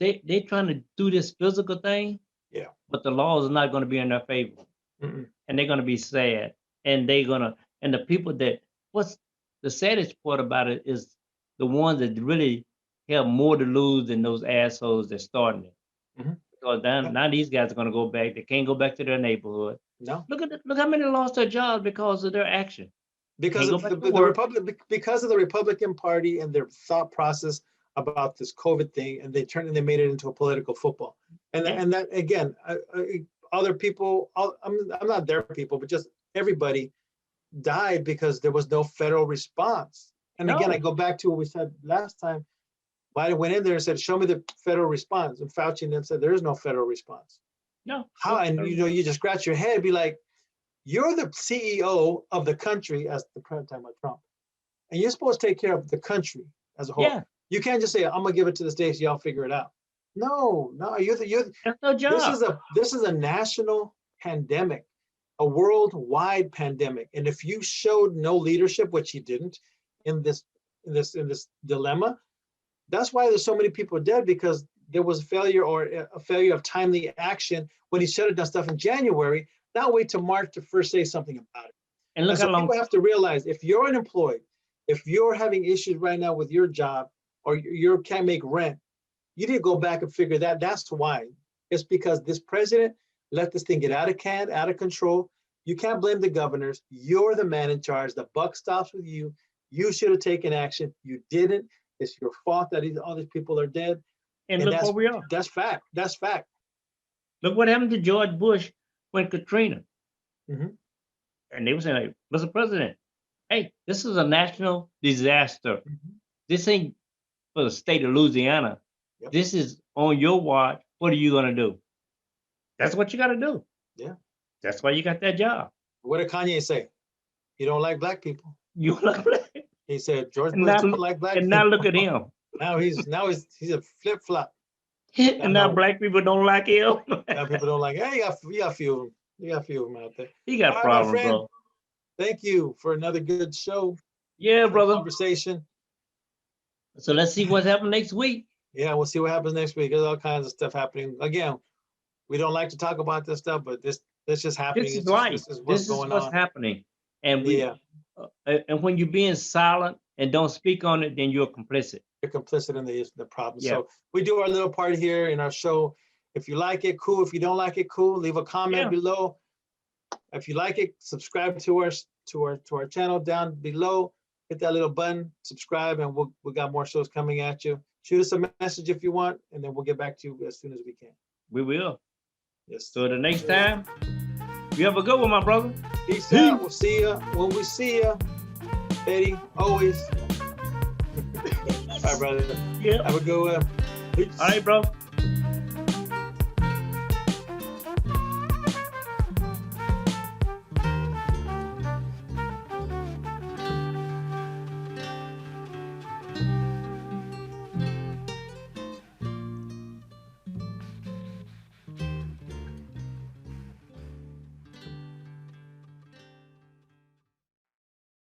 they trying to do this physical thing, Yeah. but the laws are not going to be in their favor, Mm-mm. and they're going to be sad, and the people that what's the saddest part about it is the ones that really have more to lose than those assholes that starting it. Mhm. Because Yeah. now these guys are going to go back. They can't go back to their neighborhood. No. Look how many lost their jobs because of their action. Because Can't go of back to the work. Republic, because of the Republican Party and their thought process about this COVID thing, and they made it into a political football. And Yeah. that again, other people, I'm not their people, but just everybody died because there was no federal response. And again, I No. go back to what we said last time. Biden went in there and said, "Show me the federal response," and Fauci then said, "There is no federal response." No. How? No. And you just scratch your head, be like, "You're the CEO of the country," as the president about Trump, and you're supposed to take care of the country as a whole. Yeah. You can't just say, "I'm gonna give it to the states, y'all figure it out." No, no, you're That's their job. this is a national pandemic, a worldwide pandemic, and if you showed no leadership, which he didn't, in this dilemma, that's why there's so many people dead because there was failure or a failure of timely action when he should have done stuff in January, not wait till March to first say something about it. And And look so how long. people have to realize if you're unemployed, if you're having issues right now with your job or you can't make rent, you need to go back and figure that. That's why. It's because this president let this thing get out of control. You can't blame the governors. You're the man in charge. The buck stops with you. You should have taken action. You didn't. It's your fault that all these people are dead. And And look where we are. that's fact. That's fact. Look what happened to George Bush when Katrina. Mhm. And they were saying, like, Mr. President, hey, this is a national disaster. Mhm. This ain't for the state of Louisiana. Yep. This is on your watch. What are you gonna do? That's what you gotta do. Yeah. That's why you got that job. What did Kanye say? He don't like black people. You like black. He said George And Bush now, don't like black and people. now look at him. Now he's a flip flop. And now know. black people don't like him. Now people don't like. Hey, you got a few of them. You got a few of them out there. He got All right, my problems, friend. bro. Thank you for another good show. Yeah, Good brother. conversation. So let's see what's happening next week. Yeah, we'll see what happens next week. There's all kinds of stuff happening. Again, we don't like to talk about this stuff, but this just happening. This is It's life. just- This is what's going on. happening. And we Yeah, and when you're being silent and don't speak on it, then you're complicit. you're complicit in the problem. Yeah. So we do our little part here in our show. If you like it, cool. If you don't like it, cool. Leave a comment Yeah. below. If you like it, subscribe to our channel down below. Hit that little button, subscribe, and we got more shows coming at you. Shoot us a message if you want, and then we'll get back to you as soon as we can. We will. Yes. So the next time, you have a good one, my brother. Peace out. We'll see you when we see you. Eddie, always. All right, brother. Yeah. Have a good one. Peace. All right, bro.